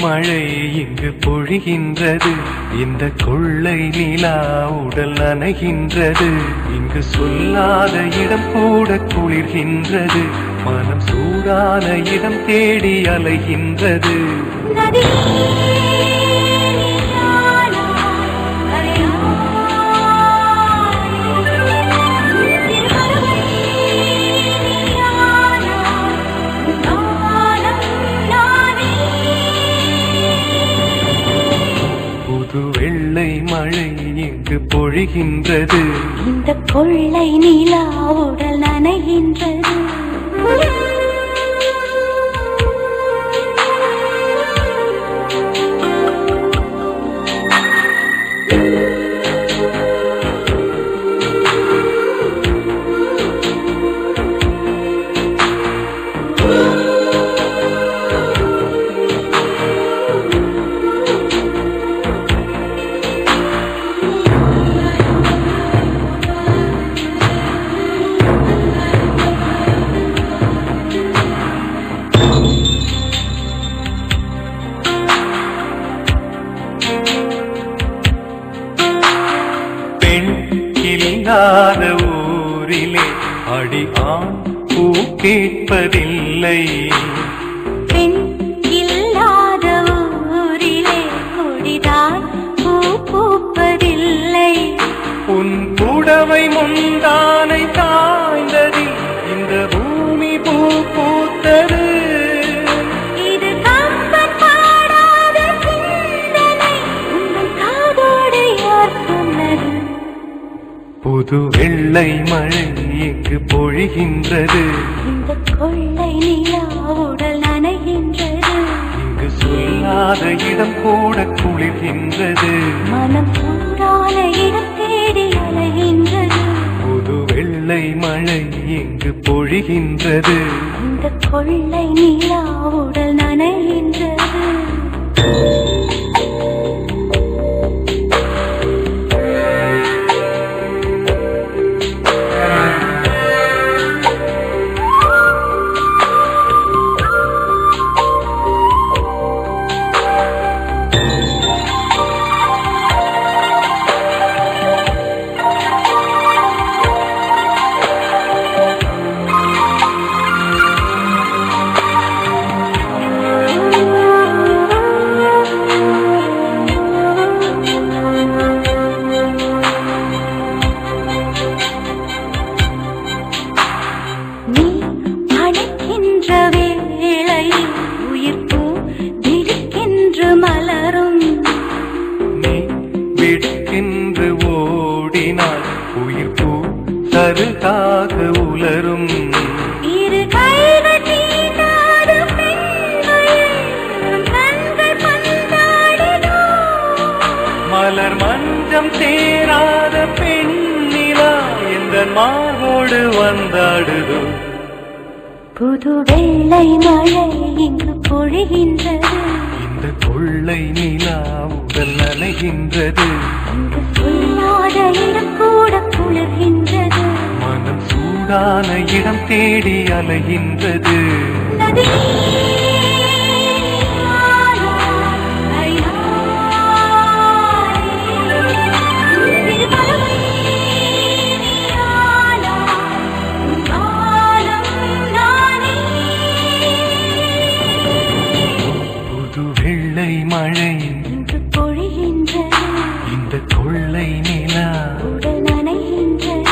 மழை இங்கு பொழிகின்றது. இந்த கொள்ளை நிலா உடல் நனைகின்றது. இங்கு சொல்லாத இடம் கூட குளிர்கின்றது. மனம் சூடான இடம் தேடி அலைகின்றது. வெள்ளை மழை இங்கு பொழிகின்றது. இந்த கொள்ளை நிலா உடல் நனைகின்றது. இல்லாத ஊரிலே அடி ஆண் பூ கேட்பதில்லை. பெண் இல்லாத ஊரிலே கொடிதான் பூ பூப்பதில்லை. உன் புடவை முந்தானை தாய்ந்ததில் இந்த பூமி பூ பூத்தது. இது கம்பன் பாடாத சிந்தனை, உங்கள் காதோடு யார் சொன்னது? புது வெள்ளை மழை இங்கு பொழிகின்றது. இந்த கொள்ளை நிலா உடல் நனைகின்றது. இங்கு சொல்லாத இடம் கூட குளிர்கின்றது. மனம் சூடான இடம் தேடி அலைகின்றது. புது வெள்ளை மழை இங்கு பொழிகின்றது. இந்த கொள்ளை நிலா உடல் நனைகின்றது. என்று ஓடினாள் உயிர் பூ கருதாக உலரும். இரு கைகள் தீண்டாத பெண்மையில் கண்கள் பந்தாடினோ. மலர் மஞ்சம் தேராத பெண்ணிலா எந்த மார்போடு வந்தாடுதோ. புது வெள்ளை மழை இங்கு பொழிகின்றது. இந்த கொள்ளை நிலா உடல் நனைகின்றது. இங்கு சொல்லாத இடம் கூட குளிர்கின்றது. மனம் சூடான இடம் தேடி அலைகின்றது. வெள்ளை மழை இங்கு பொழிகின்றது. இந்த கொள்ளை நிலா உடல் நனைகின்றது.